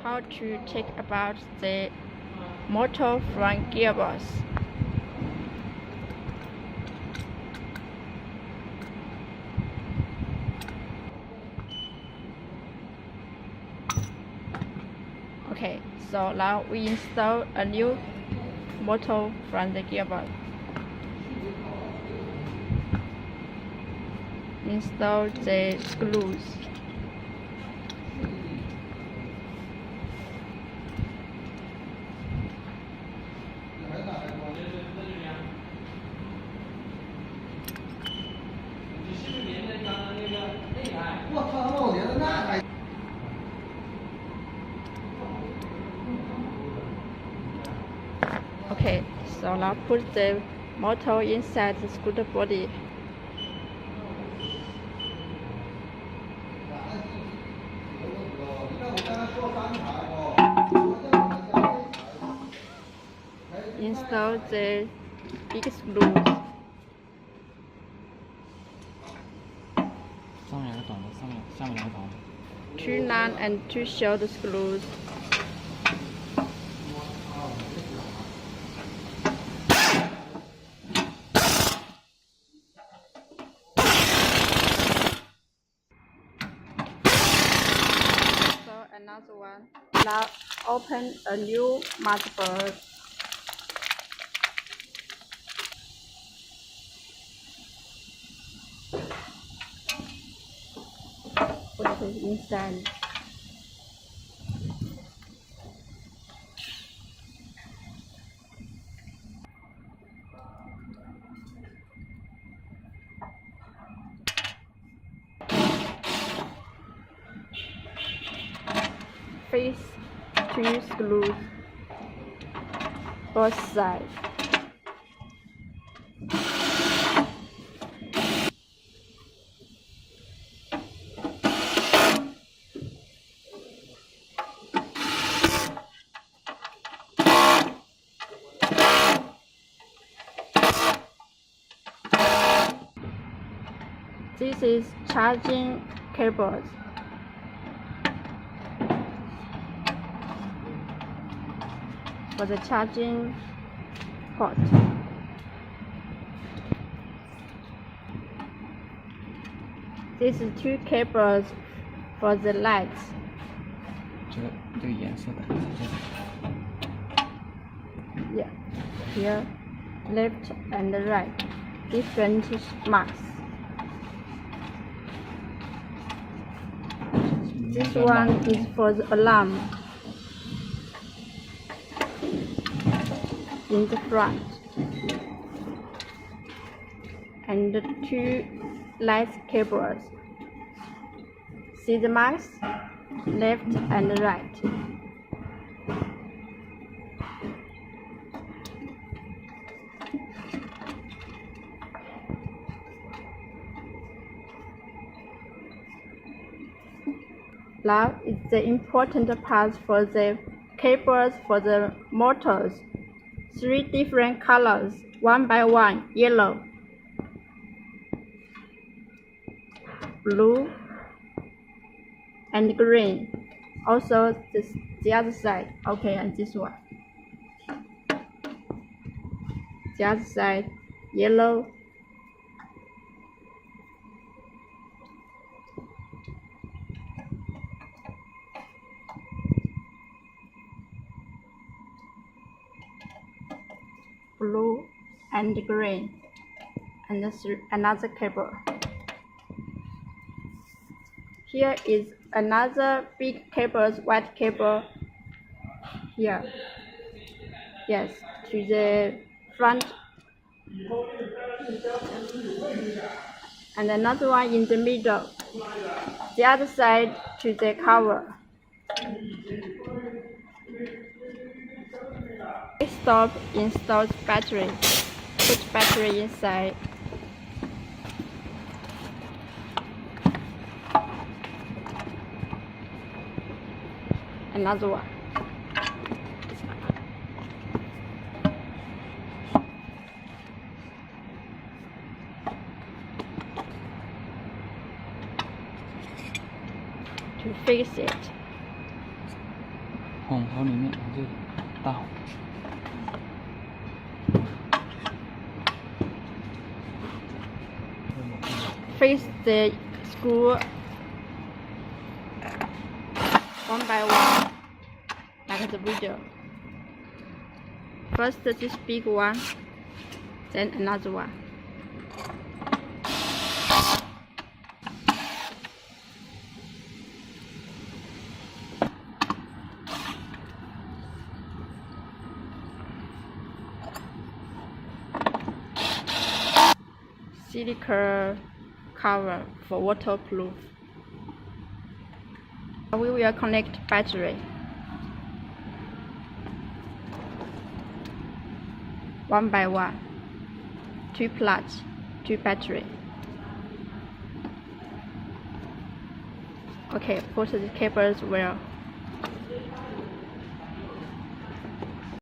how to check about the motor front gearbox. Okay, so now we install a new motor from the gearbox. Install the screws. Okay, so now put the motor inside the scooter body. Install the big screws. 上面两个短的，下面两个长的。 Two long and two short screws. So another one. Now open a new motherboard. Put it inside. Face two screws, both sides. This is charging cables. For the charging port. This is two cables for the lights. 这个颜色的。 Yeah, here, left and right, different marks. This one is for the alarm. In the front, and the two light cables. See the marks? Left and right. Now is the important part for the cables for the motors. 3 different colors, one by one: yellow, blue, and green. Also the other side. Okay, and this one. The other side, yellow, blue, and green, and another cable. Here is another big cable, white cable. Here, yes, to the front, and another one in the middle. The other side to the cover. Stop installs battery. Put battery inside. Another one. To fix it. 孔头里面往这里倒。 Fix the screw one by one, like the video. First this big one, then another one. Silicone cover for waterproof. We will connect battery. One by one. 2 plugs, 2 battery. Okay, put the cables well.